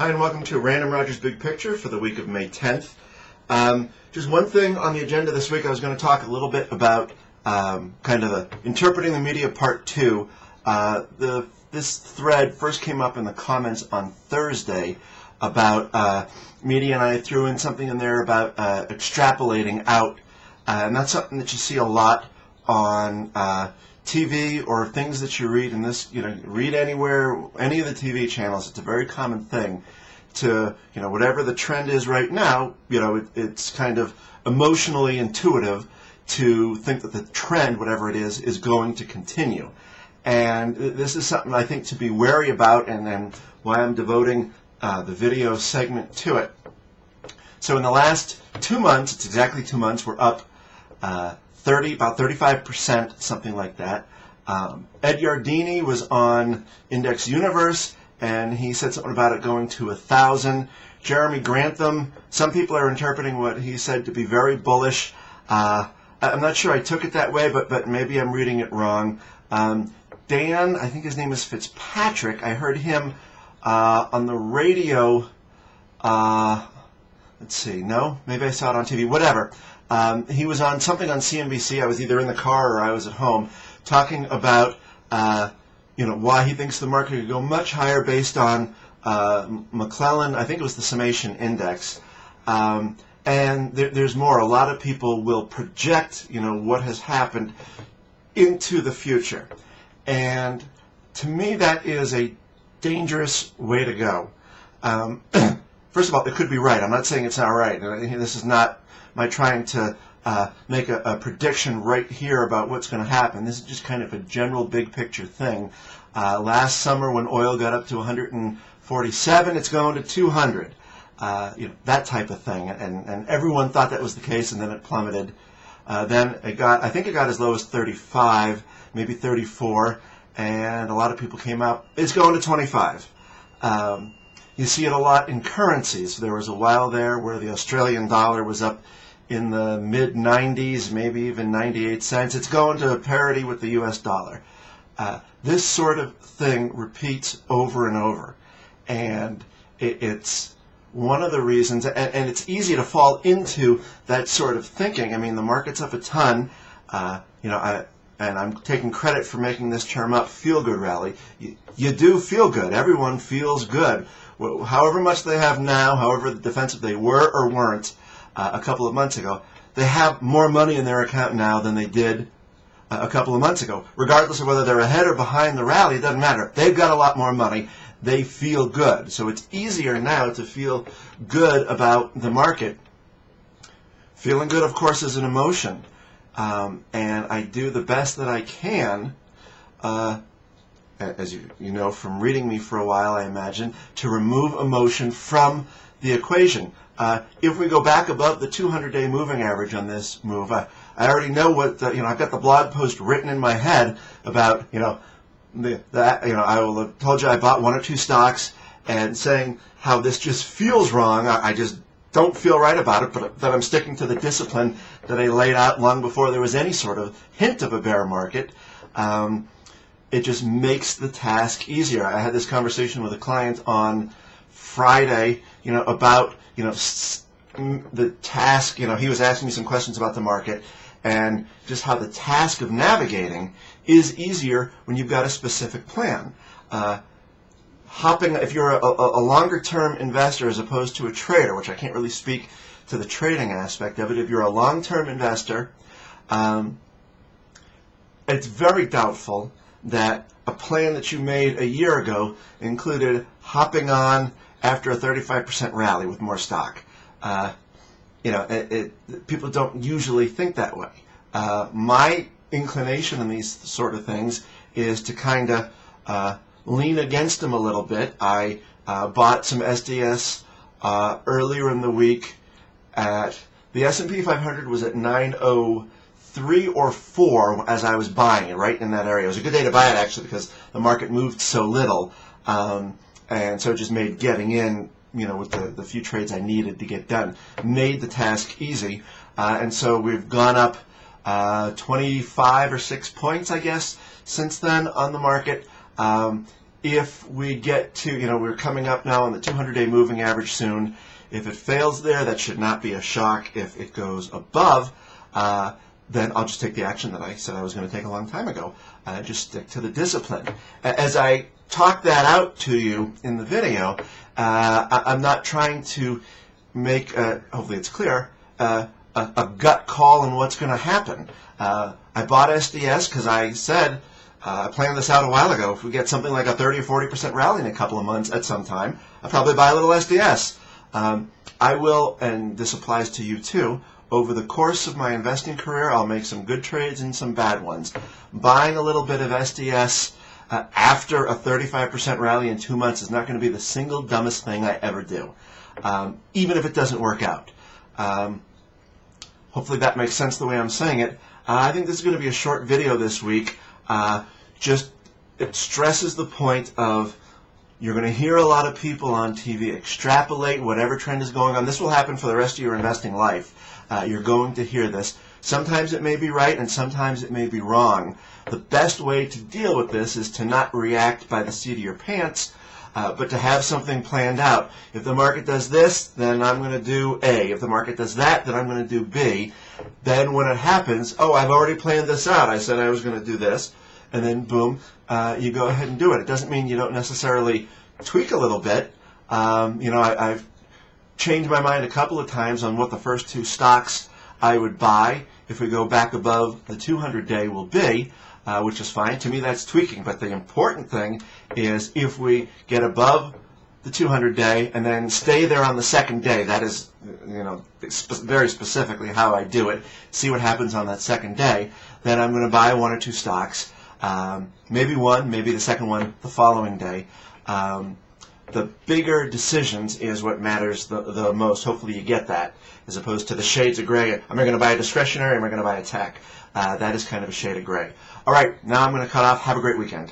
Hi, and welcome to Random Rogers Big Picture for the week of May 10th. Just one thing on the agenda this week. I was going to talk a little bit about interpreting the media part 2. This thread first came up in the comments on Thursday about media, and I threw in something in there about extrapolating out, and that's something that you see a lot on TV or things that you read in this, read anywhere, any of the TV channels. It's a very common thing to, whatever the trend is right now, it's kind of emotionally intuitive to think that the trend, whatever it is going to continue. And this is something I think to be wary about, and why I'm devoting the video segment to it. So in the last 2 months, it's exactly 2 months, we're up about 35%, something like that. Ed Yardeni was on Index Universe, and he said something about it going to 1,000. Jeremy Grantham, some people are interpreting what he said to be very bullish. I'm not sure I took it that way, but maybe I'm reading it wrong. Dan, I think his name is Fitzpatrick, I heard him on the radio, let's see, no? Maybe I saw it on TV, whatever. He was on something on CNBC. I was either in the car or I was at home, talking about why he thinks the market could go much higher based on McClellan. I think it was the summation index. And there's more. A lot of people will project what has happened into the future. And to me, that is a dangerous way to go. First of all, it could be right. I'm not saying it's not right. This is not my trying to make a prediction right here about what's going to happen. This is just kind of a general big picture thing. Last summer when oil got up to 147, it's going to 200. That type of thing. And everyone thought that was the case, and then it plummeted. Then I think it got as low as 35, maybe 34, and a lot of people came out, it's going to 25. You see it a lot in currencies. There was a while there where the Australian dollar was up in the mid-90s, maybe even 98 cents. It's going to parity with the U.S. dollar. This sort of thing repeats over and over. And it's one of the reasons, and it's easy to fall into that sort of thinking. I mean, the market's up a ton. And I'm taking credit for making this term up, feel-good rally. You do feel good. Everyone feels good. However much they have now, however defensive they were or weren't a couple of months ago, they have more money in their account now than they did a couple of months ago. Regardless of whether they're ahead or behind the rally, it doesn't matter. They've got a lot more money. They feel good. So it's easier now to feel good about the market. Feeling good, of course, is an emotion. And I do the best that I can, as you know from reading me for a while, I imagine, to remove emotion from the equation. If we go back above the 200-day moving average on this move, I already know what I've got the blog post written in my head about I will have told you I bought 1 or 2 stocks and saying how this just feels wrong. I just don't feel right about it, but that I'm sticking to the discipline that I laid out long before there was any sort of hint of a bear market. It just makes the task easier. I had this conversation with a client on Friday, about the task. He was asking me some questions about the market and just how the task of navigating is easier when you've got a specific plan. If you're a longer-term investor as opposed to a trader, which I can't really speak to the trading aspect of it, if you're a long-term investor, it's very doubtful that a plan that you made a year ago included hopping on after a 35% rally with more stock. People don't usually think that way. My inclination in these sort of things is to kind of lean against them a little bit. I bought some SDS earlier in the week at the S&P 500 was at 903 or 4 as I was buying it, right in that area. It was a good day to buy it actually because the market moved so little, and so it just made getting in, with the few trades I needed to get done, made the task easy. And so we've gone up 25 or 6 points, I guess, since then on the market. if we get to, we're coming up now on the 200-day moving average soon. If it fails there, that should not be a shock. If it goes above, then I'll just take the action that I said I was going to take a long time ago. Just stick to the discipline. As I talk that out to you in the video, I'm not trying to make, hopefully it's clear, a gut call on what's going to happen. I bought SDS because I said, I planned this out a while ago. If we get something like a 30 or 40% rally in a couple of months at some time, I'll probably buy a little SDS. I will, and this applies to you too, over the course of my investing career, I'll make some good trades and some bad ones. Buying a little bit of SDS after a 35% rally in 2 months is not going to be the single dumbest thing I ever do, even if it doesn't work out. Hopefully that makes sense the way I'm saying it. I think this is going to be a short video this week. It stresses the point of you're going to hear a lot of people on TV extrapolate whatever trend is going on. This will happen for the rest of your investing life. You're going to hear this. Sometimes it may be right and sometimes it may be wrong. The best way to deal with this is to not react by the seat of your pants, but to have something planned out. If the market does this, then I'm going to do A. If the market does that, then I'm going to do B. Then when it happens, oh, I've already planned this out. I said I was going to do this. And then, boom, you go ahead and do it. It doesn't mean you don't necessarily tweak a little bit. I've changed my mind a couple of times on what the first two stocks I would buy if we go back above the 200-day will be, which is fine. To me, that's tweaking. But the important thing is if we get above the 200-day and then stay there on the second day. That is, very specifically how I do it. See what happens on that second day. Then I'm going to buy one or two stocks. Maybe one, maybe the second one the following day. The bigger decisions is what matters the most. Hopefully you get that, as opposed to the shades of gray. Am I going to buy a discretionary? Am I going to buy a tech? That is kind of a shade of gray. All right, now I'm going to cut off. Have a great weekend.